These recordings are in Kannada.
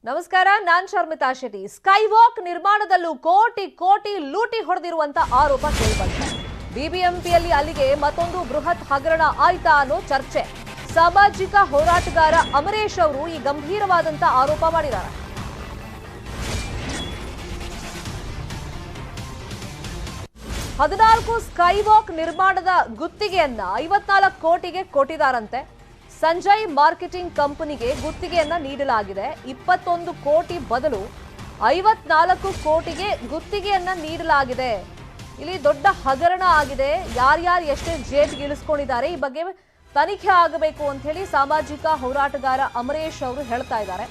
ನಮಸ್ಕಾರ, ನಾನ್ ಶರ್ಮಿತಾ ಶೆಟ್ಟಿ. ಸ್ಕೈವಾಕ್ ನಿರ್ಮಾಣದಲ್ಲೂ ಕೋಟಿ ಕೋಟಿ ಲೂಟಿ ಹೊಡೆದಿರುವಂತ ಆರೋಪ ಕೇಳಿಬಂದಿದೆ. ಬಿಬಿಎಂಪಿಯಲ್ಲಿ ಅಲ್ಲಿಗೆ ಮತ್ತೊಂದು ಬೃಹತ್ ಹಗರಣ ಆಯ್ತಾ ಅನ್ನೋ ಚರ್ಚೆ. ಸಾಮಾಜಿಕ ಹೋರಾಟಗಾರ ಅಮರೇಶ್ ಅವರು ಈ ಗಂಭೀರವಾದಂತ ಆರೋಪ ಮಾಡಿದ್ದಾರೆ. ಹದಿನಾಲ್ಕು ಸ್ಕೈವಾಕ್ ನಿರ್ಮಾಣದ ಗುತ್ತಿಗೆಯನ್ನ 54 ಕೋಟಿಗೆ ಕೊಟ್ಟಿದ್ದಾರಂತೆ. ಸಂಜಯ್ ಮಾರ್ಕೆಟಿಂಗ್ ಕಂಪನಿಗೆ ಗುತ್ತಿಗೆಯನ್ನ ನೀಡಲಾಗಿದೆ. 21 ಕೋಟಿ ಬದಲು 54 ಕೋಟಿಗೆ ಗುತ್ತಿಗೆಯನ್ನ ನೀಡಲಾಗಿದೆ. ಇಲ್ಲಿ ದೊಡ್ಡ ಹಗರಣ ಆಗಿದೆ. ಯಾರ್ಯಾರು ಎಷ್ಟೇ ಜೇಬಿಗೆ ಇಳಿಸ್ಕೊಂಡಿದ್ದಾರೆ, ಈ ಬಗ್ಗೆ ತನಿಖೆ ಆಗಬೇಕು ಅಂತ ಹೇಳಿ ಸಾಮಾಜಿಕ ಹೋರಾಟಗಾರ ಅಮರೇಶ್ ಅವರು ಹೇಳ್ತಾ ಇದ್ದಾರೆ.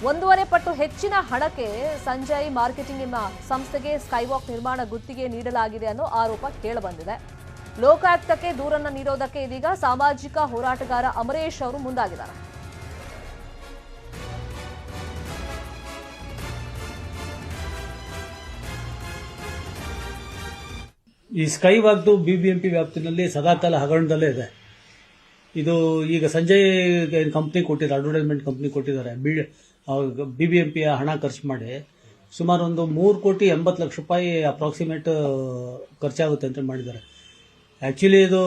1.5 ಪಟ್ಟು ಹೆಚ್ಚಿನ ಹಣಕ್ಕೆ ಸಂಜಯ್ ಮಾರ್ಕೆಟಿಂಗ್ ಎಂಬ ಸಂಸ್ಥೆಗೆ ಸ್ಕೈವಾಕ್ ನಿರ್ಮಾಣ ಗುತ್ತಿಗೆ ನೀಡಲಾಗಿದೆ ಅನ್ನೋ ಆರೋಪ ಕೇಳಬಂದಿದೆ. ಲೋಕಾಯುಕ್ತಕ್ಕೆ ದೂರನ್ನ ನೀಡೋದಕ್ಕೆ ಇದೀಗ ಸಾಮಾಜಿಕ ಹೋರಾಟಗಾರ ಅಮರೇಶ್ ಅವರು ಮುಂದಾಗಿದ್ದಾರೆ. ಈ ಸ್ಕೈವಾಕ್ದು ಬಿಬಿಎಂಪಿ ವ್ಯಾಪ್ತಿನಲ್ಲಿ ಸದಾಕಾಲ ಹಗರಣದಲ್ಲೇ ಇದೆ. ಇದು ಈಗ ಸಂಜಯ್ ಕಂಪ್ನಿ ಕೊಟ್ಟಿದ್ದಾರೆ, ಅಡ್ವರ್ಟೈಸ್ಮೆಂಟ್ ಕಂಪ್ನಿ ಕೊಟ್ಟಿದ್ದಾರೆ. ಬಿಬಿಎಂಪಿಯ ಹಣ ಖರ್ಚು ಮಾಡಿ ಸುಮಾರು ಒಂದು 3 ಕೋಟಿ 80 ಲಕ್ಷ ರೂಪಾಯಿ ಅಪ್ರಾಕ್ಸಿಮೇಟ್ ಖರ್ಚಾಗುತ್ತೆ ಅಂತ ಮಾಡಿದ್ದಾರೆ. ಆ್ಯಕ್ಚುಲಿ ಇದು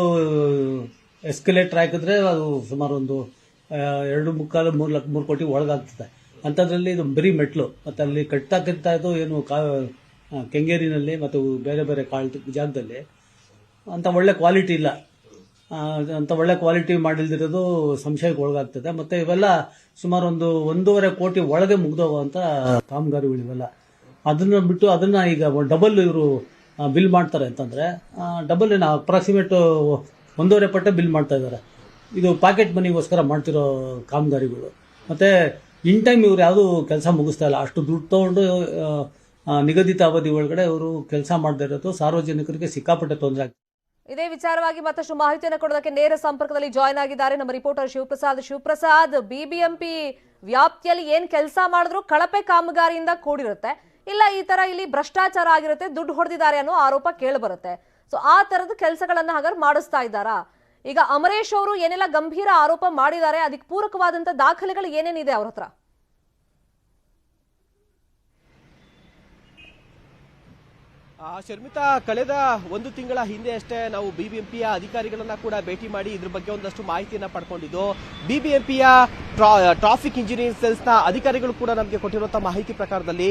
ಎಸ್ಕಲೇಟರ್ ಹಾಕಿದ್ರೆ ಅದು ಸುಮಾರು ಒಂದು 2.25-3 ಕೋಟಿ ಒಳಗಾಗ್ತದೆ. ಅಂಥದ್ರಲ್ಲಿ ಇದು ಬರೀ ಮೆಟ್ಲು ಮತ್ತು ಅಲ್ಲಿ ಕಟ್ತಕ್ಕಂಥ ಇದು ಏನು ಕೆಂಗೇರಿನಲ್ಲಿ ಮತ್ತು ಬೇರೆ ಬೇರೆ ಜಾಗದಲ್ಲಿ ಅಂಥ ಒಳ್ಳೆ ಕ್ವಾಲಿಟಿ ಇಲ್ಲ. ಅಂಥ ಒಳ್ಳೆ ಕ್ವಾಲಿಟಿ ಮಾಡಿಲ್ದಿರೋದು ಸಂಶಯಕ್ಕೆ ಒಳಗಾಗ್ತದೆ. ಮತ್ತು ಇವೆಲ್ಲ ಸುಮಾರು ಒಂದು 1.5 ಕೋಟಿ ಒಳಗೆ ಮುಗ್ದೋಗುವಂಥ ಕಾಮಗಾರಿಗಳು ಇವೆಲ್ಲ. ಅದನ್ನು ಬಿಟ್ಟು ಅದನ್ನು ಈಗ ಡಬಲ್ ಇವರು ಬಿಲ್ ಮಾಡ್ತಾರೆ ಅಂತಂದರೆ ಡಬಲ್ ಏನು ಅಪ್ರಾಕ್ಸಿಮೇಟ್ 1.5 ಪಟ್ಟು ಬಿಲ್ ಮಾಡ್ತಾ ಇದ್ದಾರೆ. ಇದು ಪಾಕೆಟ್ ಮನಿಗೋಸ್ಕರ ಮಾಡ್ತಿರೋ ಕಾಮಗಾರಿಗಳು. ಮತ್ತು ಇನ್ ಟೈಮ್ ಇವ್ರು ಯಾವುದೂ ಕೆಲಸ ಮುಗಿಸ್ತಾ ಇಲ್ಲ. ಅಷ್ಟು ದುಡ್ಡು ತೊಗೊಂಡು ನಿಗದಿತ ಅವಧಿ ಒಳಗಡೆ ಇವರು ಕೆಲಸ ಮಾಡದೇ ಇರೋದು ಸಾರ್ವಜನಿಕರಿಗೆ ಸಿಕ್ಕಾಪಟ್ಟೆ ತೊಂದರೆ ಆಗ್ತದೆ. ಇದೇ ವಿಚಾರವಾಗಿ ಮತ್ತಷ್ಟು ಮಾಹಿತಿಯನ್ನು ಕೊಡೋದಕ್ಕೆ ನೇರ ಸಂಪರ್ಕದಲ್ಲಿ ಜಾಯ್ನ್ ಆಗಿದ್ದಾರೆ ನಮ್ಮ ರಿಪೋರ್ಟರ್ ಶಿವಪ್ರಸಾದ್. ಬಿಬಿಎಂಪಿ ವ್ಯಾಪ್ತಿಯಲ್ಲಿ ಏನ್ ಕೆಲಸ ಮಾಡಿದ್ರು ಕಳಪೆ ಕಾಮಗಾರಿಯಿಂದ ಕೂಡಿರುತ್ತೆ, ಇಲ್ಲ ಈ ತರ ಇಲ್ಲಿ ಭ್ರಷ್ಟಾಚಾರ ಆಗಿರುತ್ತೆ, ದುಡ್ಡು ಹೊಡೆದಿದ್ದಾರೆ ಅನ್ನೋ ಆರೋಪ ಕೇಳಿ ಬರುತ್ತೆ. ಸೊ ಆ ತರದ ಕೆಲಸಗಳನ್ನ ಹಾಗಾದ್ರೆ ಮಾಡಿಸ್ತಾ ಇದ್ದಾರಾ? ಈಗ ಅಮರೇಶ್ ಅವರು ಏನೆಲ್ಲ ಗಂಭೀರ ಆರೋಪ ಮಾಡಿದ್ದಾರೆ, ಅದಕ್ಕೆ ಪೂರಕವಾದಂತ ದಾಖಲೆಗಳು ಏನೇನಿದೆ ಅವ್ರ ಹತ್ರ? ಶರ್ಮಿತಾ, ಕಳೆದ 1 ತಿಂಗಳ ಹಿಂದೆ ಅಷ್ಟೇ ನಾವು ಬಿಬಿಎಂಪಿಯ ಅಧಿಕಾರಿಗಳನ್ನ ಕೂಡ ಭೇಟಿ ಮಾಡಿ ಇದ್ರ ಬಗ್ಗೆ ಒಂದಷ್ಟು ಮಾಹಿತಿಯನ್ನ ಪಡ್ಕೊಂಡಿದ್ದು. ಬಿಬಿಎಂಪಿಯ ಟ್ರಾಫಿಕ್ ಇಂಜಿನಿಯರಿಂಗ್ ಸೆಲ್ಸ್ ನ ಅಧಿಕಾರಿಗಳು ಕೂಡ ನಮಗೆ ಕೊಟ್ಟಿರುವಂತಹ ಮಾಹಿತಿ ಪ್ರಕಾರದಲ್ಲಿ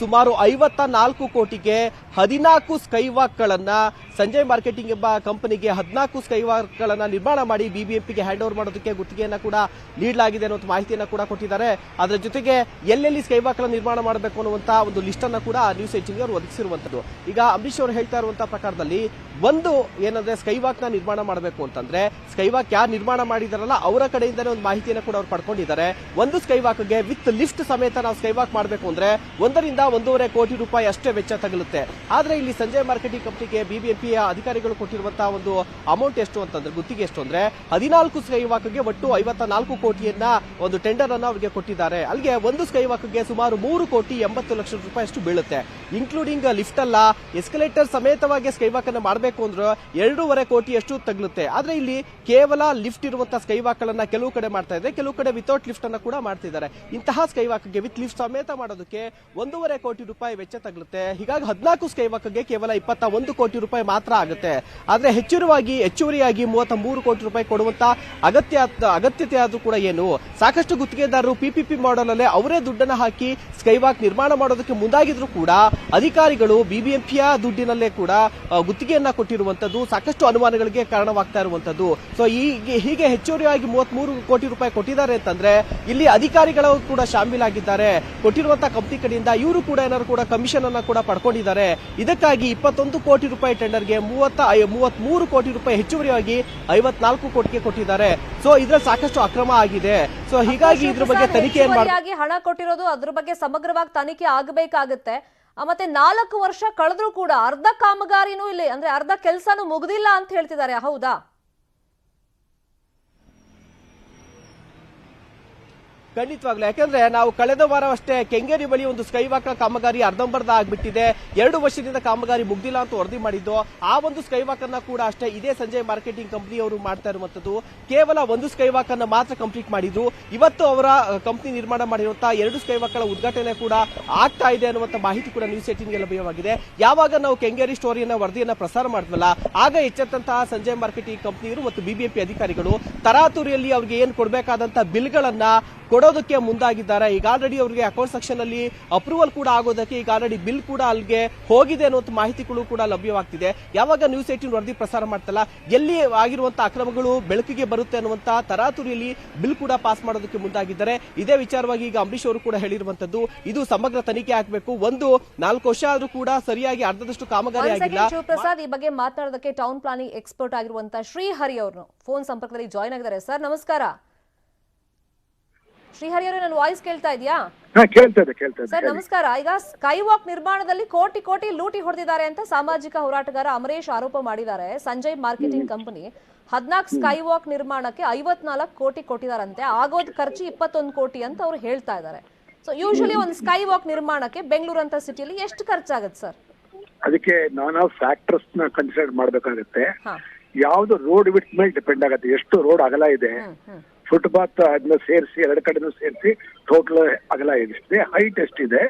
ಸುಮಾರು 54 ಕೋಟಿಗೆ 14 ಸ್ಕೈವಾಕ್ ಗಳನ್ನ ಸಂಜಯ್ ಮಾರ್ಕೆಟಿಂಗ್ ಎಂಬ ಕಂಪನಿಗೆ 14 ಸ್ಕೈವಾಕ್ ಗಳನ್ನ ನಿರ್ಮಾಣ ಮಾಡಿ ಬಿಬಿಎಂಪಿಗೆ ಹ್ಯಾಂಡ್ ಓವರ್ ಮಾಡೋದಕ್ಕೆ ಗುತ್ತಿಗೆಯನ್ನ ಕೂಡ ನೀಡಲಾಗಿದೆ ಅನ್ನೋ ಮಾಹಿತಿಯನ್ನ ಕೂಡ ಕೊಟ್ಟಿದ್ದಾರೆ. ಅದರ ಜೊತೆಗೆ ಎಲ್ಲೆಲ್ಲಿ ಸ್ಕೈವಾಕ್ ಗಳನ್ನ ನಿರ್ಮಾಣ ಮಾಡಬೇಕು ಅನ್ನುವಂತ ಒಂದು ಲಿಸ್ಟ್ ಅನ್ನ ಕೂಡ ನ್ಯೂಸ್ 18 ಅವರು ಒದಗಿಸಿರುವಂತದ್ದು. ಈಗ ಅಂಬರೀಶ್ ಅವರು ಹೇಳ್ತಾ ಇರುವಂತಹ ಪ್ರಕಾರದಲ್ಲಿ ಒಂದು ಏನಂದ್ರೆ ಸ್ಕೈವಾಕ್ ನ ನಿರ್ಮಾಣ ಮಾಡಬೇಕು ಅಂತಂದ್ರೆ ಸ್ಕೈವಾಕ್ ಯಾರು ನಿರ್ಮಾಣ ಮಾಡಿದಾರಲ್ಲ ಅವರ ಕಡೆಯಿಂದನೇ ಒಂದು ಮಾಹಿತಿಯನ್ನು ಕೂಡ ಅವ್ರು ಪಡ್ಕೊಂಡಿದ್ದಾರೆ. ಒಂದು ಸ್ಕೈವಾಕ್ಗೆ ವಿತ್ ಲಿಫ್ಟ್ ಸಮೇತ ನಾವು ಸ್ಕೈವಾಕ್ ಮಾಡಬೇಕು ಅಂದ್ರೆ 1 ರಿಂದ 1.5 ಕೋಟಿ ರೂಪಾಯಿ ಅಷ್ಟೇ ವೆಚ್ಚ ತಗಲುತ್ತೆ. ಆದ್ರೆ ಇಲ್ಲಿ ಸಂಜಯ್ ಮಾರ್ಕೆಟಿಂಗ್ ಕಂಪನಿಗೆ ಬಿಬಿಎಂಪಿಯ ಅಧಿಕಾರಿಗಳು ಕೊಟ್ಟಿರುವಂತಹ ಒಂದು ಅಮೌಂಟ್ ಎಷ್ಟು ಅಂತಂದ್ರೆ ಗುತ್ತಿಗೆ ಎಷ್ಟು ಅಂದ್ರೆ 14 ಸ್ಕೈವಾಕ್ಗೆ ಒಟ್ಟು 54 ಕೋಟಿಯನ್ನ ಒಂದು ಟೆಂಡರ್ ಅನ್ನ ಅವರಿಗೆ ಕೊಟ್ಟಿದ್ದಾರೆ. ಅಲ್ಲಿಗೆ ಒಂದು ಸ್ಕೈವಾಕ್ಗೆ ಸುಮಾರು 3 ಕೋಟಿ 80 ಲಕ್ಷ ರೂಪಾಯಿ ಅಷ್ಟು ಬೀಳುತ್ತೆ, ಇನ್ಕ್ಲೂಡಿಂಗ್ ಲಿಫ್ಟ್ ಅಲ್ಲ ಎಸ್ಕಲೇಟರ್ ಸಮೇತವಾಗಿ ಸ್ಕೈವಾಕ್ ಅನ್ನು ಮಾಡಬೇಕು ಅಂದ್ರೆ 2.5 ಕೋಟಿ ಅಷ್ಟು ತಗಲುತ್ತೆ. ಆದ್ರೆ ಇಲ್ಲಿ ಕೇವಲ ಲಿಫ್ಟ್ ಇರುವಂತಹ ಸ್ಕೈವಾಕ್ ಗಳನ್ನ ಕೆಲವು ಕಡೆ ಮಾಡ್ತಾ ಇದೆ, ಕೆಲವು ಕಡೆ ವಿತೌಟ್ ಲಿಫ್ಟ್ ಅನ್ನ ಕೂಡ ಮಾಡ್ತಿದ್ದಾರೆ. ಇಂತಹ ಸ್ಕೈವಾಕ್ಗೆ ವಿತ್ ಲಿಫ್ಟ್ ಸಮೇತ ಮಾಡೋದಕ್ಕೆ 1.5 ಕೋಟಿ ರೂಪಾಯಿ ವೆಚ್ಚ ತಗಲುತ್ತೆ. ಹೀಗಾಗಿ 14 ಸ್ಕೈವಾಕ್ಗೆ ಕೇವಲ 21 ಕೋಟಿ ರೂಪಾಯಿ ಮಾತ್ರ ಆಗುತ್ತೆ. ಆದ್ರೆ ಹೆಚ್ಚುವರಿಯಾಗಿ 33 ಕೋಟಿ ರೂಪಾಯಿ ಕೊಡುವಂತ ಅಗತ್ಯತೆ ಆದ್ರೂ ಕೂಡ ಏನು, ಸಾಕಷ್ಟು ಗುತ್ತಿಗೆದಾರರು ಪಿಪಿಪಿ ಮಾಡೆಲ್ ಅಲ್ಲೇ ಅವರೇ ದುಡ್ಡನ್ನ ಹಾಕಿ ಸ್ಕೈವಾಕ್ ನಿರ್ಮಾಣ ಮಾಡೋದಕ್ಕೆ ಮುಂದಾಗಿದ್ರು ಕೂಡ ಅಧಿಕಾರಿಗಳು ಬಿಬಿಎಂಪಿಯ ದುಡ್ಡಿನಲ್ಲೇ ಕೂಡ ಗುತ್ತಿಗೆಯನ್ನ ಕೊಟ್ಟಿರುವಂತದ್ದು ಸಾಕಷ್ಟು ಅನುಮಾನಗಳಿಗೆ ಕಾರಣವಾಗ್ತಾ ಇರುವಂತದ್ದು. ಸೊ ಹೀಗೆ ಹೆಚ್ಚುವರಿಯಾಗಿ 33 ಕೋಟಿ ರೂಪಾಯಿ ಕೊಟ್ಟಿದ್ದಾರೆ ಅಂತಂದ್ರೆ ಇಲ್ಲಿ ಅಧಿಕಾರಿಗಳು ಕೂಡ ಶಾಮೀಲಾಗಿದ್ದಾರೆ. ಕೊಟ್ಟಿರುವಂತಹ ಕಂಪನಿ ಕಡೆಯಿಂದ ಇವರು ಕೂಡ ಏನಾದ್ರು ಕೂಡ ಕಮಿಷನ್ ಅನ್ನ ಕೂಡ ಪಡ್ಕೊಂಡಿದ್ದಾರೆ. ಇದಕ್ಕಾಗಿ 21 ಕೋಟಿ ರೂಪಾಯಿ ಟೆಂಡರ್ಗೆ 33 ಕೋಟಿ ರೂಪಾಯಿ ಹೆಚ್ಚುವರಿಯಾಗಿ 54 ಕೋಟಿಗೆ ಕೊಟ್ಟಿದ್ದಾರೆ. ಸೊ ಇದ್ರಲ್ಲಿ ಸಾಕಷ್ಟು ಅಕ್ರಮ ಆಗಿದೆ. ಸೊ ಹೀಗಾಗಿ ಇದ್ರ ಬಗ್ಗೆ ತನಿಖೆ ಹಣ ಕೊಟ್ಟಿರೋದು, ಅದ್ರ ಬಗ್ಗೆ ಸಮಗ್ರವಾಗಿ ತನಿಖೆ ಆಗಬೇಕಾಗುತ್ತೆ. ಮತ್ತೆ 4 ವರ್ಷ ಕಳೆದ್ರೂ ಕೂಡ ಅರ್ಧ ಕಾಮಗಾರಿನೂ ಇಲ್ಲಿ ಅಂದ್ರೆ ಅರ್ಧ ಕೆಲಸನೂ ಮುಗ್ದಿಲ್ಲ ಅಂತ ಹೇಳ್ತಿದ್ದಾರೆ, ಹೌದಾ? ಖಂಡಿತವಾಗ್ಲು, ಯಾಕಂದ್ರೆ ನಾವು ಕಳೆದ ವಾರ ಅಷ್ಟೇ ಕೆಂಗೇರಿ ಬಳಿ ಒಂದು ಸ್ಕೈ ವಾಕ್ ಕಾಮಗಾರಿ ಅರ್ಧಂಬರ್ಧ ಆಗ್ಬಿಟ್ಟಿದೆ, 2 ವರ್ಷದಿಂದ ಕಾಮಗಾರಿ ಮುಗ್ದಿಲ್ಲ ಅಂತ ವರದಿ ಮಾಡಿದ್ದು. ಆ ಒಂದು ಸ್ಕೈ ವಾಕ್ ಅನ್ನ ಕೂಡ ಅಷ್ಟೇ ಇದೇ ಸಂಜಯ್ ಮಾರ್ಕೆಟಿಂಗ್ ಕಂಪನಿ ಅವರು ಮಾಡ್ತಾ ಇರುವಂತದ್ದು. ಕೇವಲ ಒಂದು ಸ್ಕೈ ವಾಕ್ ಅನ್ನ ಮಾತ್ರ ಕಂಪ್ಲೀಟ್ ಮಾಡಿದ್ರು. ಇವತ್ತು ಅವರ ಕಂಪನಿ ನಿರ್ಮಾಣ ಮಾಡಿರುವಂತಹ 2 ಸ್ಕೈ ವಾಕ್ ಗಳ ಉದ್ಘಾಟನೆ ಕೂಡ ಆಗ್ತಾ ಇದೆ ಅನ್ನುವಂತ ಮಾಹಿತಿ ಕೂಡ ನ್ಯೂಸ್ 18ಗೆ ಲಭ್ಯವಾಗಿದೆ. ಯಾವಾಗ ನಾವು ಕೆಂಗೇರಿ ಸ್ಟೋರಿಯನ್ನ ವರದಿಯನ್ನ ಪ್ರಸಾರ ಮಾಡಿದ್ವಲ್ಲ, ಆಗ ಎಚ್ಚೆತ್ತಂತಹ ಸಂಜಯ್ ಮಾರ್ಕೆಟಿಂಗ್ ಕಂಪನಿಯವರು ಮತ್ತು ಬಿಬಿಎಂಪಿ ಅಧಿಕಾರಿಗಳು ತರಾತುರಿಯಲ್ಲಿ ಅವ್ರಿಗೆ ಏನ್ ಕೊಡಬೇಕಾದಂತ ಬಿಲ್ಗಳನ್ನ ಕೊಡೋದಕ್ಕೆ ಮುಂದಾಗಿದ್ದಾರೆ. ಈಗ ಆಲ್ರೆಡಿ ಅವರಿಗೆ ಅಕೌಂಟ್ ಸೆಕ್ಷನ್ ಅಲ್ಲಿ ಅಪ್ರೂವಲ್ ಕೂಡ ಆಗೋದಕ್ಕೆ ಈಗ ಆಲ್ರೆಡಿ ಬಿಲ್ ಕೂಡ ಅಲ್ಲಿಗೆ ಹೋಗಿದೆ ಅನ್ನುವಂಥ ಮಾಹಿತಿಗಳು ಕೂಡ ಲಭ್ಯವಾಗ್ತಿದೆ. ಯಾವಾಗ ನ್ಯೂಸ್ 18 ವರದಿ ಪ್ರಸಾರ ಮಾಡ್ತಲ್ಲ, ಎಲ್ಲಿ ಆಗಿರುವಂತಹ ಅಕ್ರಮಗಳು ಬೆಳಕಿಗೆ ಬರುತ್ತೆ ಅನ್ನುವಂತ ತರಾತುರಿಯಲ್ಲಿ ಬಿಲ್ ಕೂಡ ಪಾಸ್ ಮಾಡೋದಕ್ಕೆ ಮುಂದಾಗಿದ್ದಾರೆ. ಇದೇ ವಿಚಾರವಾಗಿ ಈಗ ಅಂಬರೀಶ್ ಅವರು ಕೂಡ ಹೇಳಿರುವಂತದ್ದು, ಇದು ಸಮಗ್ರ ತನಿಖೆ ಆಗಬೇಕು. 4 ವರ್ಷ ಆದ್ರೂ ಕೂಡ ಸರಿಯಾಗಿ ಅರ್ಧದಷ್ಟು ಕಾಮಗಾರಿ ಆಗಿಲ್ಲ. ಶಿವಪ್ರಸಾದ್, ಈ ಬಗ್ಗೆ ಮಾತನಾಡೋದಕ್ಕೆ ಟೌನ್ ಪ್ಲಾನಿಂಗ್ ಎಕ್ಸ್ಪರ್ಟ್ ಆಗಿರುವಂತಹ ಶ್ರೀಹರಿ ಅವರು ಫೋನ್ ಸಂಪರ್ಕದಲ್ಲಿ ಜಾಯ್ನ್ ಆಗಿದ್ದಾರೆ. ಸರ್ ನಮಸ್ಕಾರ. ಶ್ರೀಹರಿ ಅವರೇ, ನನ್ನ ವಾಯ್ಸ್ ಕೇಳ್ತಾ ಇದೆಯಾ? ಸರ್ ನಮಸ್ಕಾರ. ಈಗ ಸ್ಕೈ ವಾಕ್ ನಿರ್ಮಾಣದಲ್ಲಿ ಕೋಟಿ ಲೂಟಿ ಹೊಡೆದಿದ್ದಾರೆ ಅಂತ ಸಾಮಾಜಿಕ ಹೋರಾಟಗಾರ ಅಮರೇಶ್ ಆರೋಪ ಮಾಡಿದ್ದಾರೆ. Sanjay marketing company 14 sky walk ನಿರ್ಮಾಣಕ್ಕೆ 54 ಕೋಟಿ ಕೊಟ್ಟಿದಾರಂತೆ. ಆಗೋದ್ ಖರ್ಚು 21 ಕೋಟಿ ಅಂತ ಅವ್ರು ಹೇಳ್ತಾ ಇದ್ದಾರೆ. ಸೊ ಯೂಶಲಿ ಒಂದು ಸ್ಕೈ ವಾಕ್ ನಿರ್ಮಾಣಕ್ಕೆ ಬೆಂಗಳೂರು ಅಂತ ಸಿಟಿಯಲ್ಲಿ ಎಷ್ಟು ಖರ್ಚಾಗುತ್ತೆ ಸರ್? ಅದಕ್ಕೆ ನಾನಾ ಫ್ಯಾಕ್ಟರ್ಸ್ ನ ಕನ್ಸಿಡರ್ ಮಾಡ್ಬೇಕಾಗುತ್ತೆ. ಯಾವ್ದು ರೋಡ್ ವಿಡ್ತ್ ಮೇಲೆ ಡಿಪೆಂಡ್ ಆಗುತ್ತೆ. ಎಷ್ಟು ರೋಡ್ ಅಗಲ ಇದೆ, ಫುಟ್ಪಾತ್ ಅದನ್ನ ಸೇರಿಸಿ 2 ಕಡೆನೂ ಸೇರಿಸಿ ಟೋಟಲ್ ಅಗಲ ಇದೆ, ಹೈಟ್ ಎಷ್ಟಿದೆ,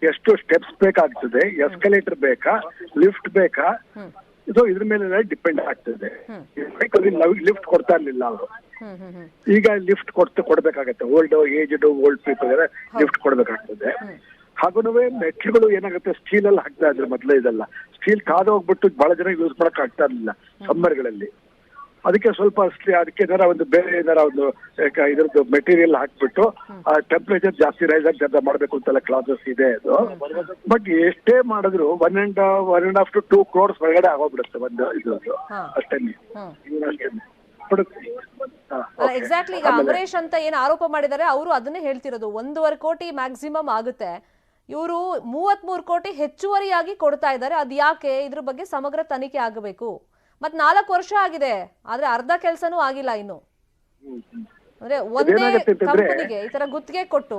ಎಷ್ಟು ಸ್ಟೆಪ್ಸ್ ಬೇಕಾಗ್ತದೆ, ಎಸ್ಕಲೇಟರ್ ಬೇಕಾ, ಲಿಫ್ಟ್ ಬೇಕಾ, ಇದು ಇದ್ರ ಮೇಲೆ ಡಿಪೆಂಡ್ ಆಗ್ತದೆ. ಲಿಫ್ಟ್ ಕೊಡ್ತಾ ಇರ್ಲಿಲ್ಲ ಅವರು, ಈಗ ಲಿಫ್ಟ್ ಕೊಡ್ಬೇಕಾಗತ್ತೆ. ಓಲ್ಡ್ ಪೀಪಲ್ ಲಿಫ್ಟ್ ಕೊಡ್ಬೇಕಾಗ್ತದೆ. ಹಾಗೂ ಮೆಟ್ಲುಗಳು ಏನಾಗುತ್ತೆ, ಸ್ಟೀಲ್ ಅಲ್ಲಿ ಹಾಕ್ತಾ ಇದ್ರು ಮೊದಲು. ಇದೆಲ್ಲ ಸ್ಟೀಲ್ ಕಾದು ಹೋಗ್ಬಿಟ್ಟು ಬಹಳ ಜನ ಯೂಸ್ ಮಾಡಕ್ ಆಗ್ತಾ ಇರ್ಲಿಲ್ಲ ಸಮ್ಮರ್ಗಳಲ್ಲಿ. ಅದಕ್ಕೆ ಸ್ವಲ್ಪ ಅದಕ್ಕೆ ಏನಾರ ಒಂದು ಬೇರೆ ಏನಾರ ಒಂದು ಇದ್ರದ್ದು ಮೆಟೀರಿಯಲ್ ಹಾಕ್ಬಿಟ್ಟು ಟೆಂಪರೇಚರ್ ಜಾಸ್ತಿ ರೈಸ್ ಆಗಿ ಮಾಡ್ಬೇಕು ಅಂತೆಲ್ಲ ಕ್ಲಾಸಸ್ ಇದೆ ಅದು. ಬಟ್ ಎಷ್ಟೇ ಮಾಡಿದ್ರು 1.5 to 2 crores ಹೊರಗಡೆ ಆಗೋಗ್ಬಿಡುತ್ತೆ ಒಂದು ಇದು ಅಷ್ಟೇ. ಎಕ್ಸಾಕ್ಟ್ಲಿ. ಈಗ ಅಮರೇಶ್ ಅಂತ ಏನ್ ಆರೋಪ ಮಾಡಿದ್ದಾರೆ ಅವರು ಅದನ್ನೇ ಹೇಳ್ತಿರೋದು. 1.5 ಕೋಟಿ ಮ್ಯಾಕ್ಸಿಮಮ್ ಆಗುತ್ತೆ, ಇವರು 33 ಕೋಟಿ ಹೆಚ್ಚುವರಿಯಾಗಿ ಕೊಡ್ತಾ ಇದ್ದಾರೆ. ಅದ್ ಯಾಕೆ? ಇದ್ರ ಬಗ್ಗೆ ಸಮಗ್ರ ತನಿಖೆ ಆಗಬೇಕು. ಮತ್ 4 ವರ್ಷ ಆಗಿದೆ, ಆದ್ರೆ ಅರ್ಧ ಕೆಲ್ಸನೂ ಆಗಿಲ್ಲ ಇನ್ನು. ಅಂದ್ರೆ ಒಂದೇ ಕಂಪನಿಗೆ ಈ ತರ ಗುತ್ತಿಗೆ ಕೊಟ್ಟು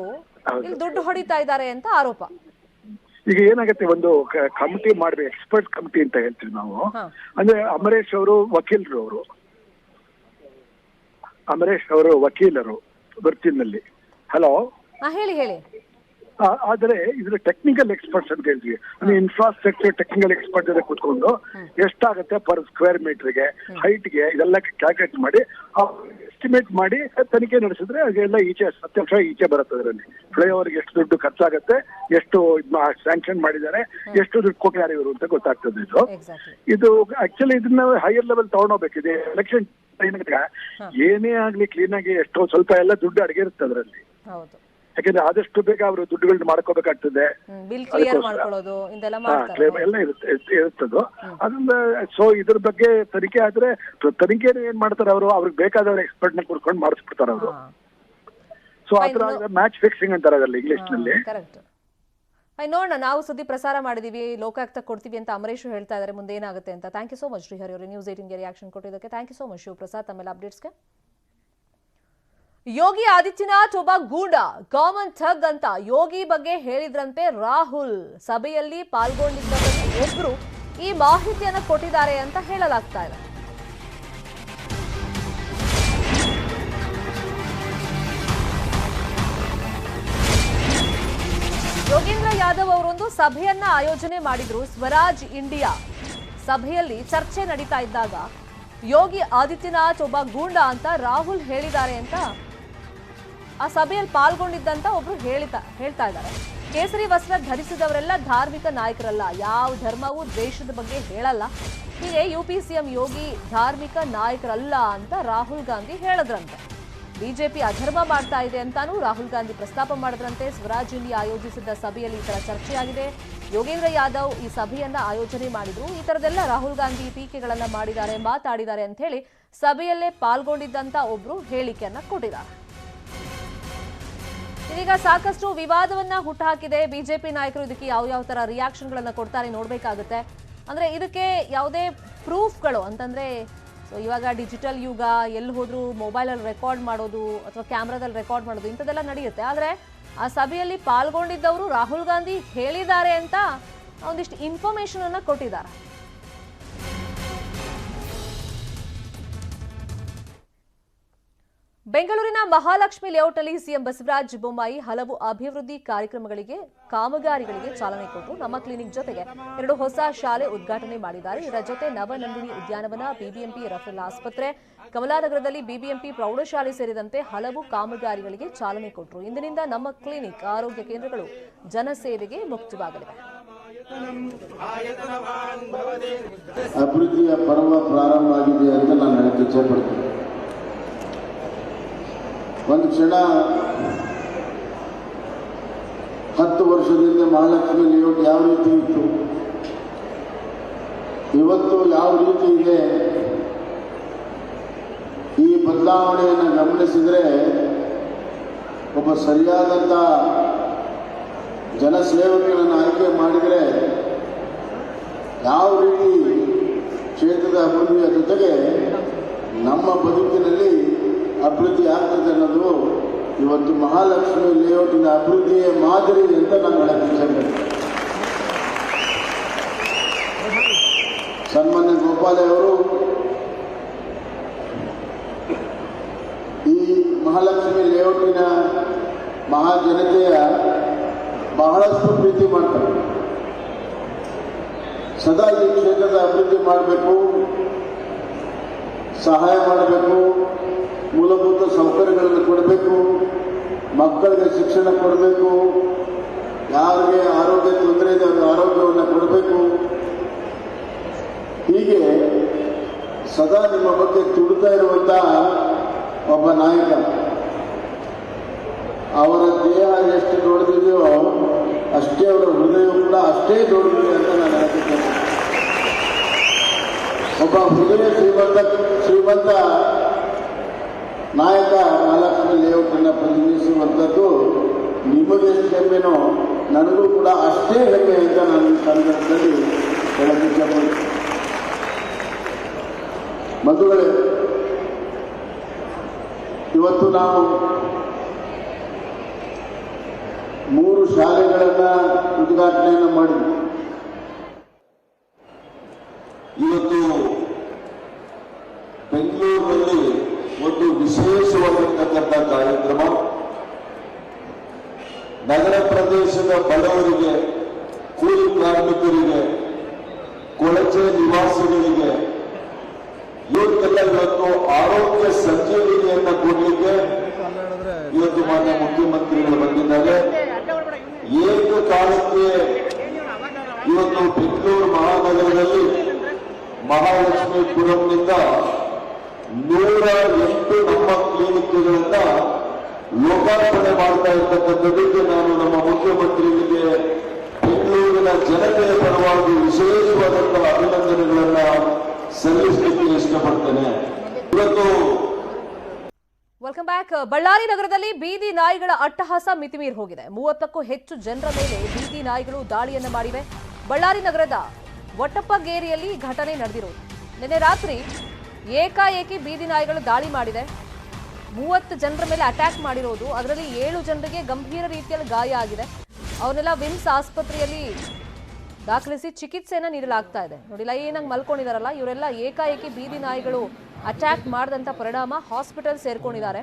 ಇಲ್ಲಿ ದುಡ್ಡು ಹೊಡಿತಾ ಇದ್ದಾರೆ ಅಂತ ಆರೋಪ. ಈಗ ಏನಾಗುತ್ತೆ, ಒಂದು ಕಮಿಟಿ ಮಾಡ್ಬೇಕು, ಎಕ್ಸ್ಪರ್ಟ್ ಕಮಿಟಿ ಅಂತ ಹೇಳ್ತೀವಿ ನಾವು. ಅಂದ್ರೆ ಅಮರೇಶ್ ಅವರು ವಕೀಲರು, ಅಮರೇಶ್ ಅವರು ವಕೀಲರು ವೃತ್ತಿನಲ್ಲಿ. ಹಲೋ, ಹೇಳಿ. ಆದ್ರೆ ಇದ್ರ ಟೆಕ್ನಿಕಲ್ ಎಕ್ಸ್ಪರ್ಟ್ಸ್ ಅಂತ ಹೇಳ್ತೀವಿ. ಅಂದ್ರೆ ಇನ್ಫ್ರಾಸ್ಟ್ರಕ್ಚರ್ ಟೆಕ್ನಿಕಲ್ ಎಕ್ಸ್ಪರ್ಟ್ ಜೊತೆ ಕೂತ್ಕೊಂಡು ಎಷ್ಟಾಗುತ್ತೆ ಪರ್ ಸ್ಕ್ವೇರ್ ಮೀಟರ್ಗೆ, ಹೈಟ್ಗೆ, ಇದೆಲ್ಲ ಕ್ಯಾಲ್ಕುಲೇಟ್ ಮಾಡಿ ಎಸ್ಟಿಮೇಟ್ ಮಾಡಿ ತನಿಖೆ ನಡೆಸಿದ್ರೆ ಅದೆಲ್ಲ ಸತ್ಯಾಂಶ ಈಚೆ ಬರುತ್ತೆ. ಅದರಲ್ಲಿ ಫ್ಲೈಓವರ್ಗೆ ಎಷ್ಟು ದುಡ್ಡು ಖರ್ಚಾಗುತ್ತೆ, ಎಷ್ಟು ಸ್ಯಾಂಕ್ಷನ್ ಮಾಡಿದ್ದಾರೆ, ಎಷ್ಟು ದುಡ್ಡು ಕೊಟ್ಟಿದ್ದಾರೆ ಇವರು ಅಂತ ಗೊತ್ತಾಗ್ತದೆ. ಇದು ಆಕ್ಚುಲಿ ಇದನ್ನ ಹೈಯರ್ ಲೆವೆಲ್ ತಗೊಂಡೋಗ್ಬೇಕಿದೆ. ಎಲೆಕ್ಷನ್ ಏನೇ ಆಗ್ಲಿ ಕ್ಲೀನ್ ಆಗಿ ಎಷ್ಟೋ ಸ್ವಲ್ಪ ಎಲ್ಲ ದುಡ್ಡು ಅಡಗಿರುತ್ತೆ ಅದರಲ್ಲಿ. ಯಾಕಂದ್ರೆ ಆದಷ್ಟು ಬೇಗ ಅವರು ದುಡ್ಡುಗಳನ್ನ ಮಾಡ್ಕೋಬೇಕಾಗ್ತದೆ, ಎಲ್ಲ ಇರುತ್ತದು. ಅದರಿಂದ ಸೊ ಇದ್ರ ಬಗ್ಗೆ ತನಿಖೆ ಆದ್ರೆ ತನಿಖೆ ಏನ್ ಮಾಡ್ತಾರೆ ಅವರು, ಅವ್ರಿಗೆ ಬೇಕಾದವ್ರ ಎಕ್ಸ್ಪರ್ಟ್ ನ ಕುರ್ಕೊಂಡು ಮಾಡಿಸ್ಬಿಡ್ತಾರೆ ಅವರು. ಸೊ ಅದ್ರ ಮ್ಯಾಚ್ ಫಿಕ್ಸಿಂಗ್ ಅಂತಾರೆ ಅದರಲ್ಲಿ ಇಂಗ್ಲಿಷ್ ನಲ್ಲಿ. ನೋಡೋಣ, ನಾವು ಸುದ್ದಿ ಪ್ರಸಾರ ಮಾಡಿದೀವಿ, ಲೋಕಾಯುಕ್ತ ಕೊಡ್ತೀವಿ ಅಂತ ಅಮರೇಶ್ ಹೇಳ್ತಾ ಇದ್ದಾರೆ. ಮುಂದೆ ಏನಾಗುತ್ತೆ ಅಂತ. Thank you so much Shrihari ಅವರು ನ್ಯೂಸ್ 18ಗೆ ರಿಯಾಕ್ಷನ್ ಕೊಟ್ಟಿದ್ದಕ್ಕೆ. Thank you so much Shivaprasad ತಮ್ಮೆಲ್ಲ ಅಪ್ಡೇಟ್ಸ್ಗೆ. ಯೋಗಿ ಆದಿತ್ಯನಾಥ್ ಒಬ್ಬ ಗೂಂಡ, ಕಾಮನ್ ಥಗ್ ಅಂತ ಯೋಗಿ ಬಗ್ಗೆ ಹೇಳಿದ್ರಂತೆ ರಾಹುಲ್. ಸಭೆಯಲ್ಲಿ ಪಾಲ್ಗೊಂಡಿದ್ದವರಲ್ಲಿ ಒಬ್ರು ಈ ಮಾಹಿತಿಯನ್ನು ಕೊಟ್ಟಿದ್ದಾರೆ ಅಂತ ಹೇಳಲಾಗ್ತಾ ಇದೆ. ಯೋಗೇಂದ್ರ ಯಾದವ್ ಅವರೊಂದು ಸಭೆಯನ್ನ ಆಯೋಜನೆ ಮಾಡಿದ್ರು, ಸ್ವರಾಜ್ ಇಂಡಿಯಾ ಸಭೆಯಲ್ಲಿ ಚರ್ಚೆ ನಡೀತಾ ಇದ್ದಾಗ ಯೋಗಿ ಆದಿತ್ಯನಾಥ್ ಒಬ್ಬ ಗೂಂಡ ಅಂತ ರಾಹುಲ್ ಹೇಳಿದ್ದಾರೆ ಅಂತ ಆ ಸಭೆಯಲ್ಲಿ ಪಾಲ್ಗೊಂಡಿದ್ದಂತ ಒಬ್ರು ಹೇಳ್ತಾ ಇದ್ದಾರೆ. ಕೇಸರಿ ವಸ್ತ್ರ ಧರಿಸಿದವರೆಲ್ಲ ಧಾರ್ಮಿಕ ನಾಯಕರಲ್ಲ, ಯಾವ ಧರ್ಮವೂ ದೇಶದ ಬಗ್ಗೆ ಹೇಳಲ್ಲ, ಹೀಗೆ ಯುಪಿ ಸಿಎಂ ಯೋಗಿ ಧಾರ್ಮಿಕ ನಾಯಕರಲ್ಲ ಅಂತ ರಾಹುಲ್ ಗಾಂಧಿ ಹೇಳಿದ್ರಂತೆ. ಬಿಜೆಪಿ ಅಧರ್ಮ ಮಾಡ್ತಾ ಇದೆ ಅಂತಾನೂ ರಾಹುಲ್ ಗಾಂಧಿ ಪ್ರಸ್ತಾಪ ಮಾಡಿದ್ರಂತೆ. ಸ್ವರಾಜ್ ಇಂಡಿಯಾ ಆಯೋಜಿಸಿದ್ದ ಸಭೆಯಲ್ಲಿ ಈ ತರ ಚರ್ಚೆಯಾಗಿದೆ. ಯೋಗೇಂದ್ರ ಯಾದವ್ ಈ ಸಭೆಯನ್ನ ಆಯೋಜನೆ ಮಾಡಿದ್ರು. ಈ ತರದೆಲ್ಲ ರಾಹುಲ್ ಗಾಂಧಿ ಟೀಕೆಗಳನ್ನ ಮಾಡಿದ್ದಾರೆ, ಮಾತಾಡಿದ್ದಾರೆ ಅಂತ ಹೇಳಿ ಸಭೆಯಲ್ಲೇ ಪಾಲ್ಗೊಂಡಿದ್ದಂತ ಒಬ್ರು ಹೇಳಿಕೆಯನ್ನ ಕೊಟ್ಟಿದ್ದಾರೆ. ಇದೀಗ ಸಾಕಷ್ಟು ವಿವಾದವನ್ನ ಹುಟ್ಟುಹಾಕಿದೆ. ಬಿಜೆಪಿ ನಾಯಕರು ಇದಕ್ಕೆ ಯಾವ ತರ ರಿಯಾಕ್ಷನ್ ಗಳನ್ನ ಕೊಡ್ತಾರೆ ನೋಡ್ಬೇಕಾಗುತ್ತೆ. ಅಂದ್ರೆ ಇದಕ್ಕೆ ಯಾವುದೇ ಪ್ರೂಫ್ಗಳು ಅಂತಂದ್ರೆ ಸೊ ಇವಾಗ ಡಿಜಿಟಲ್ ಯುಗ, ಎಲ್ಲಿ ಹೋದರೂ ಮೊಬೈಲಲ್ಲಿ ರೆಕಾರ್ಡ್ ಮಾಡೋದು ಅಥವಾ ಕ್ಯಾಮ್ರಾದಲ್ಲಿ ರೆಕಾರ್ಡ್ ಮಾಡೋದು ಇಂಥದ್ದೆಲ್ಲ ನಡೆಯುತ್ತೆ. ಆದರೆ ಆ ಸಭೆಯಲ್ಲಿ ಪಾಲ್ಗೊಂಡಿದ್ದವರು ರಾಹುಲ್ ಗಾಂಧಿ ಹೇಳಿದ್ದಾರೆ ಅಂತ ಒಂದಿಷ್ಟು ಇನ್ಫಾರ್ಮೇಶನ್ ಅನ್ನ ಕೊಟ್ಟಿದ್ದಾರೆ. ಬೆಂಗಳೂರಿನ ಮಹಾಲಕ್ಷ್ಮಿ ಲೇಔಟ್ನಲ್ಲಿ ಸಿಎಂ ಬಸವರಾಜ ಬೊಮ್ಮಾಯಿ ಹಲವು ಅಭಿವೃದ್ಧಿ ಕಾರ್ಯಕ್ರಮಗಳಿಗೆ, ಕಾಮಗಾರಿಗಳಿಗೆ ಚಾಲನೆ ಕೊಟ್ಟರು. ನಮ್ಮ ಕ್ಲಿನಿಕ್ ಜೊತೆಗೆ 2 ಹೊಸ ಶಾಲೆ ಉದ್ಘಾಟನೆ ಮಾಡಿದ್ದಾರೆ. ಇದರ ಜೊತೆ ನವನಂದಿನಿ ಉದ್ಯಾನವನ, ಬಿಬಿಎಂಪಿ ರೆಫರಲ್ ಆಸ್ಪತ್ರೆ, ಕಮಲಾನಗರದಲ್ಲಿ ಬಿಬಿಎಂಪಿ ಪ್ರೌಢಶಾಲೆ ಸೇರಿದಂತೆ ಹಲವು ಕಾಮಗಾರಿಗಳಿಗೆ ಚಾಲನೆ ಕೊಟ್ಟರು. ಇಂದಿನಿಂದ ನಮ್ಮ ಕ್ಲಿನಿಕ್ ಆರೋಗ್ಯ ಕೇಂದ್ರಗಳು ಜನಸೇವೆಗೆ ಮುಕ್ತವಾಗಲಿವೆ. ಅಭಿವೃದ್ಧಿಯ ಪರ್ವ ಪ್ರಾರಂಭ ಆಗಿದೆ ಅಂತ ನಾನು ಹೇಳಕ್ಕೆ ಇಚ್ಛೆಪಡ್ತೀನಿ. ಒಂದು ಕ್ಷಣ 10 ವರ್ಷದಿಂದ ಮಹಾಲಕ್ಷ್ಮಿ ಲೇಔಟ್ ಯಾವ ರೀತಿ ಇತ್ತು, ಇವತ್ತು ಯಾವ ರೀತಿ ಇದೆ, ಈ ಬದಲಾವಣೆಯನ್ನು ಗಮನಿಸಿದರೆ ಒಬ್ಬ ಸರಿಯಾದಂಥ ಜನಸೇವಕರನ್ನು ಆಯ್ಕೆ ಮಾಡಿದರೆ ಯಾವ ರೀತಿ ಕ್ಷೇತ್ರದ ಅಭಿವೃದ್ಧಿಯ ಜೊತೆಗೆ ನಮ್ಮ ಬದುಕಿನಲ್ಲಿ ಅಭಿವೃದ್ಧಿ ಆಗ್ತದೆ ಅನ್ನೋದು ಇವತ್ತು ಮಹಾಲಕ್ಷ್ಮಿ ಲೇಔಟಿನ ಅಭಿವೃದ್ಧಿಯ ಮಾದರಿ ಅಂತ ನಾನು ಹೇಳಕ್ಕೆ ಇಚ್ಛೆಪಡ್ತೀನಿ. ಸನ್ಮಾನ್ಯ ಗೋಪಾಲೆ ಅವರು ಈ ಮಹಾಲಕ್ಷ್ಮಿ ಲೇಔಟಿನ ಮಹಾಜನತೆಯ ಬಹಳಷ್ಟು ಪ್ರೀತಿ ಮಾಡ್ತಾರೆ. ಸದಾ ಈ ಕ್ಷೇತ್ರದ ಅಭಿವೃದ್ಧಿ ಮಾಡಬೇಕು, ಸಹಾಯ ಮಾಡಬೇಕು, ಮೂಲಭೂತ ಸೌಕರ್ಯಗಳನ್ನು ಕೊಡಬೇಕು, ಮಕ್ಕಳಿಗೆ ಶಿಕ್ಷಣ ಕೊಡಬೇಕು, ಯಾರಿಗೆ ಆರೋಗ್ಯ ತೊಂದರೆ ಇದೆ ಅವರ ಆರೋಗ್ಯವನ್ನು ಕೊಡಬೇಕು. ಹೀಗೆ ಸದಾ ನಿಮ್ಮ ಬಗ್ಗೆ ತುಡುತ್ತಾ ಇರುವಂಥ ಒಬ್ಬ ನಾಯಕ. ಅವರ ದೇಹ ಎಷ್ಟು ದೊಡ್ಡದಿದೆಯೋ ಅಷ್ಟೇ ಅವರ ಹೃದಯ ಕೂಡ ಅಷ್ಟೇ ದೊಡ್ಡದಿದೆ ಅಂತ ನಾನು ಹೇಳ್ತಿದ್ದೇನೆ. ಒಬ್ಬ ಹೃದಯ ಶ್ರೀಮಂತ ನಾಯಕ ಮಹಾಲಕ್ಷ್ಮಿ ಲೇಔಟನ್ನು ಪ್ರತಿನಿಧಿಸುವಂಥದ್ದು ನಿಮಗೆ ಎಷ್ಟು ಹೆಮ್ಮೆನೋ ನನಗೂ ಕೂಡ ಅಷ್ಟೇ ಹೆಮ್ಮೆ ಅಂತ ನಾನು ಈ ಸಂದರ್ಭದಲ್ಲಿ ಹೇಳಕ್ಕೆ ಇಚ್ಛೆಪಡ್ತೀನಿ. ಬಂಧುಗಳೇ, ಇವತ್ತು ನಾವು 3 ಶಾಲೆಗಳನ್ನು ಉದ್ಘಾಟನೆಯನ್ನು ಮಾಡಿದ್ವಿ. ಇವತ್ತು ಬೆಂಗಳೂರಿನಲ್ಲಿ ಒಂದು ವಿಶೇಷವಾಗಿರ್ತಕ್ಕಂಥ ಕಾರ್ಯಕ್ರಮ, ನಗರ ಪ್ರದೇಶದ ಬಡವರಿಗೆ, ಕೂಲಿ ಕಾರ್ಮಿಕರಿಗೆ, ಕೊಳಚೆ ನಿವಾಸಿಗಳಿಗೆ ಇವತ್ತೆಲ್ಲ ಇವತ್ತು ಆರೋಗ್ಯ ಸಂಜೀವಿನಿಯನ್ನು ಕೊಡಲಿಕ್ಕೆ ಇವತ್ತು ಮಾನ್ಯ ಮುಖ್ಯಮಂತ್ರಿಗಳು ಬಂದಿದ್ದಾರೆ. ಏಕಕಾಲಕ್ಕೆ ಇವತ್ತು ಬೆಂಗಳೂರು ಮಹಾನಗರದಲ್ಲಿ ಮಹಾಲಕ್ಷ್ಮೀಪುರಂನಿಂದ 108 ನಮ್ಮ ಕ್ಲಿನಿಕ್ಗಳನ್ನ ಲೋಕಾರ್ಪಣೆ ಮಾಡ್ತಾ ಇರ್ತಕ್ಕಂಥದ್ದಕ್ಕೆ ನಾನು ನಮ್ಮ ಮುಖ್ಯಮಂತ್ರಿಗಳಿಗೆ ಬೆಂಗಳೂರಿನ ಜನತೆಯ ಪರವಾಗಿ ವಿಶೇಷವಾದಂತಹ ಅಭಿನಂದನೆಗಳನ್ನ ಸಲ್ಲಿಸಲಿಕ್ಕೆ ಇಷ್ಟಪಡ್ತೇನೆ. ಇವತ್ತು ವೆಲ್ಕಮ್ ಬ್ಯಾಕ್. ಬಳ್ಳಾರಿ ನಗರದಲ್ಲಿ ಬೀದಿ ನಾಯಿಗಳ ಅಟ್ಟಹಾಸ ಮಿತಿಮೀರಿ ಹೋಗಿದೆ. 30ಕ್ಕೂ ಹೆಚ್ಚು ಜನರ ಮೇಲೆ ಬೀದಿ ನಾಯಿಗಳು ದಾಳಿಯನ್ನು ಮಾಡಿವೆ. ಬಳ್ಳಾರಿ ನಗರದ ಒಟ್ಟಪ್ಪಗೇರಿಯಲ್ಲಿ ಘಟನೆ ನಡೆದಿರೋದು. ನಿನ್ನೆ ರಾತ್ರಿ ಏಕಾಏಕಿ ಬೀದಿ ನಾಯಿಗಳು ದಾಳಿ ಮಾಡಿದೆ. 30 ಜನರ ಮೇಲೆ ಅಟ್ಯಾಕ್ ಮಾಡಿರೋದು. ಅದರಲ್ಲಿ 7 ಜನರಿಗೆ ಗಂಭೀರ ರೀತಿಯಲ್ಲಿ ಗಾಯ ಆಗಿದೆ. ಅವನ್ನೆಲ್ಲ ವಿಮ್ಸ್ ಆಸ್ಪತ್ರೆಯಲ್ಲಿ ದಾಖಲಿಸಿ ಚಿಕಿತ್ಸೆಯನ್ನು ನೀಡಲಾಗ್ತಾ ಇದೆ. ನೋಡಿ, ಲೈನಾಗಿ ಮಲ್ಕೊಂಡಿದಾರಲ್ಲ, ಇವರೆಲ್ಲ ಏಕಾಏಕಿ ಬೀದಿ ನಾಯಿಗಳು ಅಟ್ಯಾಕ್ ಮಾಡಿದಂಥ ಪರಿಣಾಮ ಹಾಸ್ಪಿಟಲ್ ಸೇರ್ಕೊಂಡಿದ್ದಾರೆ.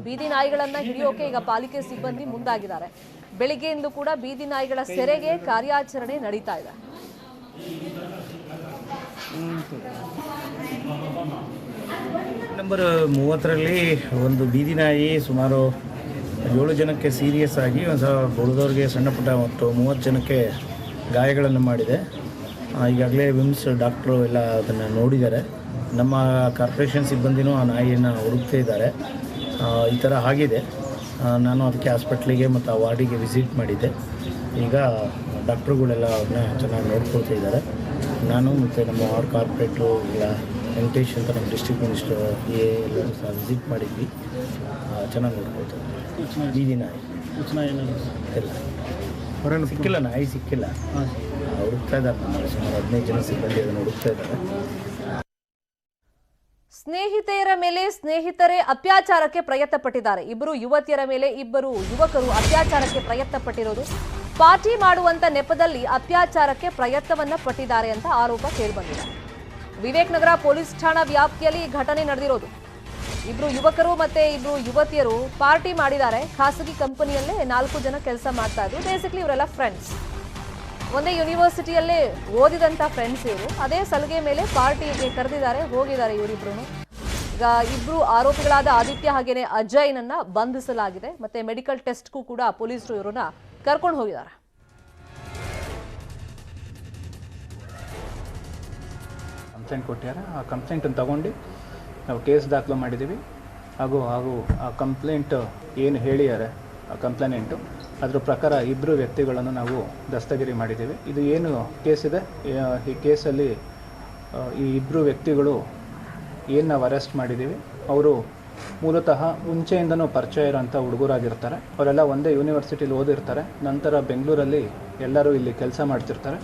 ಬೀದಿ ನಾಯಿಗಳನ್ನ ಹಿಡಿಯೋಕೆ ಈಗ ಪಾಲಿಕೆ ಸಿಬ್ಬಂದಿ ಮುಂದಾಗಿದ್ದಾರೆ. ಬೆಳಿಗ್ಗೆಯಿಂದ ಕೂಡ ಬೀದಿ ನಾಯಿಗಳ ಸೆರೆಗೆ ಕಾರ್ಯಾಚರಣೆ ನಡೀತಾ ಇದೆ. ನಂಬರ್ 30ರಲ್ಲಿ ಒಂದು ಬೀದಿ ನಾಯಿ ಸುಮಾರು 7 ಜನಕ್ಕೆ ಸೀರಿಯಸ್ ಆಗಿ, ಉಳಿದವ್ರಿಗೆ ಸಣ್ಣ ಪುಟ್ಟ ಮತ್ತು 30 ಜನಕ್ಕೆ ಗಾಯಗಳನ್ನು ಮಾಡಿದೆ. ಈಗಾಗಲೇ ವಿಮ್ಸ್ ಡಾಕ್ಟ್ರು ಎಲ್ಲ ಅದನ್ನು ನೋಡಿದ್ದಾರೆ. ನಮ್ಮ ಕಾರ್ಪೊರೇಷನ್ ಸಿಬ್ಬಂದಿನೂ ಆ ನಾಯಿಯನ್ನು ಹುಡುಕ್ತಾ ಇದ್ದಾರೆ. ಈ ಥರ ಆಗಿದೆ. ನಾನು ಅದಕ್ಕೆ ಹಾಸ್ಪಿಟ್ಲಿಗೆ ಮತ್ತು ಆ ವಾರ್ಡಿಗೆ ವಿಸಿಟ್ ಮಾಡಿದ್ದೆ. ಈಗ ಡಾಕ್ಟ್ರುಗಳೆಲ್ಲ ಅವ್ರನ್ನ ಚೆನ್ನಾಗಿ ನೋಡ್ಕೊಳ್ತಾ ಇದ್ದಾರೆ. ನಾನು ಮತ್ತು ನಮ್ಮ ವಾರ್ಡ್ ಕಾರ್ಪೊರೇಟ್ರು ಇಲ್ಲ ವೆಂಕಟೇಶ್ ಅಂತ ನಮ್ಮ ಡಿಸ್ಟ್ರಿಕ್ಟ್ ಮಿನಿಸ್ಟರ್ ಎಲ್ಲರೂ ಸಹ ವಿಸಿಟ್ ಮಾಡಿದ್ವಿ. ಚೆನ್ನಾಗಿ ನೋಡ್ಕೊಳ್ತಾ ಇದ್ದಾರೆ. ಬೀದಿ ನಾಯಿ ಇಲ್ಲ ಸಿಕ್ಕಿಲ್ಲ, ನಾಯಿ ಸಿಕ್ಕಿಲ್ಲ. ಹುಡುಕ್ತಾ ಇದ್ದಾರೆ. ನಮ್ಮ ಸುಮಾರು 15 ಜನ ಸಿಬ್ಬಂದಿ ಅದನ್ನು ಹುಡುಕ್ತಾ ಇದ್ದಾರೆ. ಸ್ನೇಹಿತೆಯರ ಮೇಲೆ ಸ್ನೇಹಿತರೇ ಅತ್ಯಾಚಾರಕ್ಕೆ ಪ್ರಯತ್ನ ಪಟ್ಟಿದ್ದಾರೆ. ಇಬ್ಬರು ಯುವತಿಯರ ಮೇಲೆ ಇಬ್ಬರು ಯುವಕರು ಅತ್ಯಾಚಾರಕ್ಕೆ ಪ್ರಯತ್ನ ಪಟ್ಟಿರೋದು. ಪಾರ್ಟಿ ಮಾಡುವಂತ ನೆಪದಲ್ಲಿ ಅತ್ಯಾಚಾರಕ್ಕೆ ಪ್ರಯತ್ನವನ್ನ ಪಟ್ಟಿದ್ದಾರೆ ಅಂತ ಆರೋಪ ಕೇಳಿಬಂದಿದೆ. ವಿವೇಕ್ ನಗರ ಪೊಲೀಸ್ ಠಾಣಾ ವ್ಯಾಪ್ತಿಯಲ್ಲಿ ಈ ಘಟನೆ ನಡೆದಿರೋದು. ಇಬ್ರು ಯುವಕರು ಮತ್ತೆ ಇಬ್ರು ಯುವತಿಯರು ಪಾರ್ಟಿ ಮಾಡಿದ್ದಾರೆ. ಖಾಸಗಿ ಕಂಪನಿಯಲ್ಲೇ 4 ಜನ ಕೆಲಸ ಮಾಡ್ತಾ ಇದ್ರು. ಬೇಸಿಕ್ಲಿ ಇವರೆಲ್ಲ ಫ್ರೆಂಡ್ಸ್, ಒಂದೇ ಯೂನಿವರ್ಸಿಟಿಯಲ್ಲೇ ಓದಿದಂತ ಫ್ರೆಂಡ್ಸ್ ಇವರು. ಅದೇ ಸಲಿಗೆ ಮೇಲೆ ಪಾರ್ಟಿಗೆ ಕರೆದಿದ್ದಾರೆ, ಹೋಗಿದ್ದಾರೆ ಇವರಿಬ್ರು. ಈಗ ಇಬ್ರು ಆರೋಪಿಗಳಾದ ಆದಿತ್ಯ ಹಾಗೇನೆ ಅಜಯ್ನನ್ನ ಬಂಧಿಸಲಾಗಿದೆ. ಮತ್ತೆ ಮೆಡಿಕಲ್ ಟೆಸ್ಟ್ಗೂ ಕೂಡ ಪೊಲೀಸರು ಇವರನ್ನ ಕರ್ಕೊಂಡು ಹೋಗಿದ್ದಾರೆ. ಕಂಪ್ಲೇಂಟ್ ಕೊಟ್ಟಿದ್ದಾರೆ. ಆ ಕಂಪ್ಲೇಂಟನ್ನು ತಗೊಂಡು ನಾವು ಕೇಸ್ ದಾಖಲು ಮಾಡಿದ್ದೀವಿ. ಹಾಗೂ ಆ ಕಂಪ್ಲೇಂಟ್ ಏನು ಹೇಳಿದ್ದಾರೆ ಆ ಕಂಪ್ಲೇಂಟು ಅದರ ಪ್ರಕಾರ ಇಬ್ಬರು ವ್ಯಕ್ತಿಗಳನ್ನು ನಾವು ದಸ್ತಗಿರಿ ಮಾಡಿದ್ದೀವಿ. ಇದು ಏನು ಕೇಸ್ ಇದೆ, ಈ ಕೇಸಲ್ಲಿ ಈ ಇಬ್ಬರು ವ್ಯಕ್ತಿಗಳು ಏನು ನಾವು ಅರೆಸ್ಟ್ ಮಾಡಿದ್ದೀವಿ ಅವರು ಮೂಲತಃ ಮುಂಚೆಯಿಂದನೂ ಪರಿಚಯ ಇರೋಂಥ ಹುಡುಗರಾಗಿರ್ತಾರೆ. ಅವರೆಲ್ಲ ಒಂದೇ ಯೂನಿವರ್ಸಿಟಿಲಿ ಓದಿರ್ತಾರೆ. ನಂತರ ಬೆಂಗಳೂರಲ್ಲಿ ಎಲ್ಲರೂ ಇಲ್ಲಿ ಕೆಲಸ ಮಾಡ್ತಿರ್ತಾರೆ.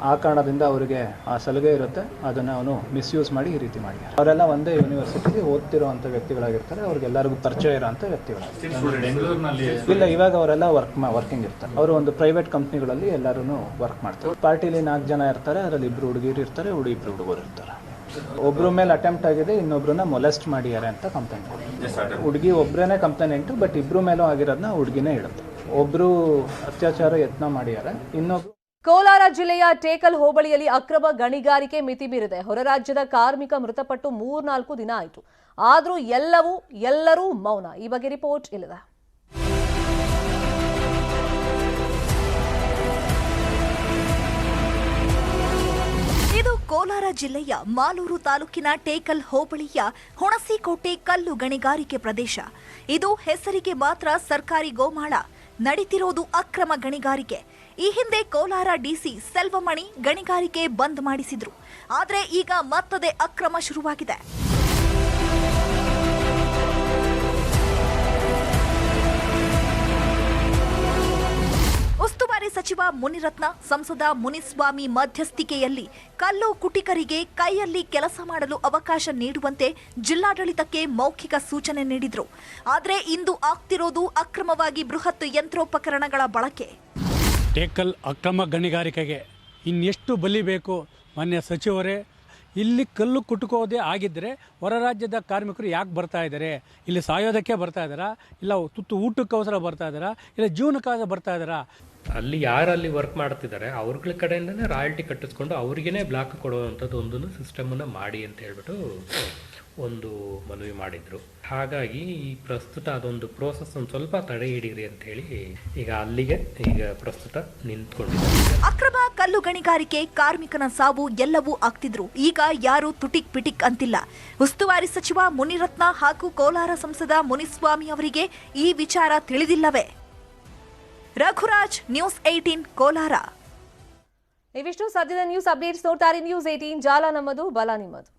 ಆ ಕಾರಣದಿಂದ ಅವರಿಗೆ ಆ ಸಲಹೆ ಇರುತ್ತೆ, ಅದನ್ನು ಅವನು ಮಿಸ್ಯೂಸ್ ಮಾಡಿ ಈ ರೀತಿ ಮಾಡಿದ್ದಾರೆ. ಅವರೆಲ್ಲ ಒಂದೇ ಯೂನಿವರ್ಸಿಟಿಲಿ ಓದ್ತಿರೋವಂಥ ವ್ಯಕ್ತಿಗಳಾಗಿರ್ತಾರೆ. ಅವ್ರಿಗೆಲ್ಲರಿಗೂ ಪರಿಚಯ ಇರೋಂಥ ವ್ಯಕ್ತಿಗಳು. ಇಲ್ಲ, ಇವಾಗ ಅವರೆಲ್ಲ ವರ್ಕಿಂಗ್ ಇರ್ತಾರೆ. ಅವರು ಒಂದು ಪ್ರೈವೇಟ್ ಕಂಪ್ನಿಗಳಲ್ಲಿ ಎಲ್ಲರೂ ವರ್ಕ್ ಮಾಡ್ತಾರೆ. ಪಾರ್ಟಿಲಿ 4 ಜನ ಇರ್ತಾರೆ. ಅದರಲ್ಲಿ 2 ಹುಡುಗಿರು ಇರ್ತಾರೆ, 2 ಹುಡುಗರು ಇರ್ತಾರೆ. ಒಬ್ಬರ ಮೇಲೆ ಅಟೆಂಪ್ಟ್ ಆಗಿದೆ, ಇನ್ನೊಬ್ರನ್ನ ಮೊಲೆಸ್ಟ್ ಮಾಡಿದ್ದಾರೆ ಅಂತ ಕಂಪ್ಲೇಂಟ್. ಹುಡುಗಿ ಒಬ್ಬರೇನೆ ಕಂಪ್ಲೇಂಟು, ಬಟ್ ಇಬ್ಬರ ಮೇಲೂ ಆಗಿರೋದನ್ನ ಹುಡುಗಿನೇ ಹೇಳುತ್ತೆ. ಒಬ್ಬರು ಅತ್ಯಾಚಾರ ಯತ್ನ ಮಾಡಿದ್ದಾರೆ, ಇನ್ನೊಬ್ರು. ಕೋಲಾರ ಜಿಲ್ಲೆಯ ಟೇಕಲ್ ಹೋಬಳಿಯಲ್ಲಿ ಅಕ್ರಮ ಗಣಿಗಾರಿಕೆ ಮಿತಿ ಮೀರಿದೆ. ಹೊರ ರಾಜ್ಯದ ಕಾರ್ಮಿಕ ಮೃತಪಟ್ಟು 3-4 ದಿನ ಆಯಿತು. ಆದರೂ ಎಲ್ಲರೂ ಮೌನ. ಈ ಬಗ್ಗೆ ರಿಪೋರ್ಟ್ ಇಲ್ಲಿದೆ. ಇದು ಕೋಲಾರ ಜಿಲ್ಲೆಯ ಮಾಲೂರು ತಾಲೂಕಿನ ಟೇಕಲ್ ಹೋಬಳಿಯ ಹುಣಸಿಕೋಟೆ ಕಲ್ಲು ಗಣಿಗಾರಿಕೆ ಪ್ರದೇಶ. ಇದು ಹೆಸರಿಗೆ ಮಾತ್ರ ಸರ್ಕಾರಿ ಗೋಮಾಳ. ನಡೀತಿರೋದು ಅಕ್ರಮ ಗಣಿಗಾರಿಕೆ. ಈ ಹಿಂದೆ ಕೋಲಾರ ಡಿಸಿ ಸೆಲ್ವಮಣಿ ಗಣಿಗಾರಿಕೆ ಬಂದ್ ಮಾಡಿಸಿದ್ರು. ಆದ್ರೆ ಈಗ ಮತ್ತದೇ ಅಕ್ರಮ ಶುರುವಾಗಿದೆ. ಉಸ್ತುವಾರಿ ಸಚಿವ ಮುನಿರತ್ನ, ಸಂಸದ ಮುನಿಸ್ವಾಮಿ ಮಧ್ಯಸ್ಥಿಕೆಯಲ್ಲಿ ಕಲ್ಲು ಕುಟಿಕರಿಗೆ ಕೈಯಲ್ಲಿ ಕೆಲಸ ಮಾಡಲು ಅವಕಾಶ ನೀಡುವಂತೆ ಜಿಲ್ಲಾಡಳಿತಕ್ಕೆ ಮೌಖಿಕ ಸೂಚನೆ ನೀಡಿದ್ರು. ಆದರೆ ಇಂದು ಆಗ್ತಿರೋದು ಅಕ್ರಮವಾಗಿ ಬೃಹತ್ ಯಂತ್ರೋಪಕರಣಗಳ ಬಳಕೆ. ಟೇಕಲ್ ಅಕ್ರಮ ಗಣಿಗಾರಿಕೆಗೆ ಇನ್ನೆಷ್ಟು ಬಲಿ ಬೇಕು? ಮಾನ್ಯ ಸಚಿವರೇ, ಇಲ್ಲಿ ಕಲ್ಲು ಕುಟುಕೋದೇ ಆಗಿದ್ದರೆ ಹೊರ ರಾಜ್ಯದ ಕಾರ್ಮಿಕರು ಯಾಕೆ ಬರ್ತಾ ಇದ್ದಾರೆ? ಇಲ್ಲಿ ಸಾಯೋದಕ್ಕೆ ಬರ್ತಾ ಇದ್ದಾರಾ, ಇಲ್ಲ ತುತ್ತು ಊಟಕ್ಕೋಸ್ಕರ ಬರ್ತಾ ಇದ್ದಾರಾ, ಇಲ್ಲ ಜೀವನಕ್ಕಾಗಿ ಬರ್ತಾ ಇದ್ದಾರಾ? ಅಲ್ಲಿ ಯಾರಲ್ಲಿ ವರ್ಕ್ ಮಾಡ್ತಿದ್ದಾರೆ ಅವ್ರಗಳ ಕಡೆಯಿಂದನೇ ರಾಯಲ್ಟಿ ಕಟ್ಟಿಸ್ಕೊಂಡು ಅವ್ರಿಗೇ ಬ್ಲಾಕ್ ಕೊಡುವಂಥದ್ದು ಒಂದು ಸಿಸ್ಟಮನ್ನು ಮಾಡಿ ಅಂತ ಹೇಳ್ಬಿಟ್ಟು ಒಂದು ಮನವಿ ಮಾಡಿದ್ರು. ಹಾಗಾಗಿ ಈ ಪ್ರಸ್ತುತ ಅದೊಂದು ಪ್ರೋಸೆಸ್ ಒಂದು ಸ್ವಲ್ಪ ತಡೆ ಹಿಡೀರಿ ಅಂತ ಹೇಳಿ ಈಗ ಪ್ರಸ್ತುತ ನಿಂತ್ಕೊಂಡಿದೆ. ಅಕ್ರಮ ಕಲ್ಲು ಗಣಿಗಾರಿಕೆ, ಕಾರ್ಮಿಕನ ಸಾವು ಎಲ್ಲವೂ ಆಗ್ತಿದ್ರು. ಈಗ ಯಾರು ತುಟಿಕ್ ಪಿಟಿಕ್ ಅಂತಿಲ್ಲ. ಉಸ್ತುವಾರಿ ಸಚಿವ ಮುನಿರತ್ನ ಹಾಗೂ ಕೋಲಾರ ಸಂಸದ ಮುನಿಸ್ವಾಮಿ ಅವರಿಗೆ ಈ ವಿಚಾರ ತಿಳಿದಿಲ್ಲವೇ? ರಘುರಾಜ್, ನ್ಯೂಸ್ 18 ಕೋಲಾರ. ಇವಿಷ್ಟು ಸದ್ಯದ ನ್ಯೂಸ್ ಅಪ್ಡೇಟ್ಸ್. ನೋಡ್ತಾರೆ ನ್ಯೂಸ್ 18, ಜಾಲ ನಮ್ಮದು, ಬಲ ನಿಮ್ಮದು.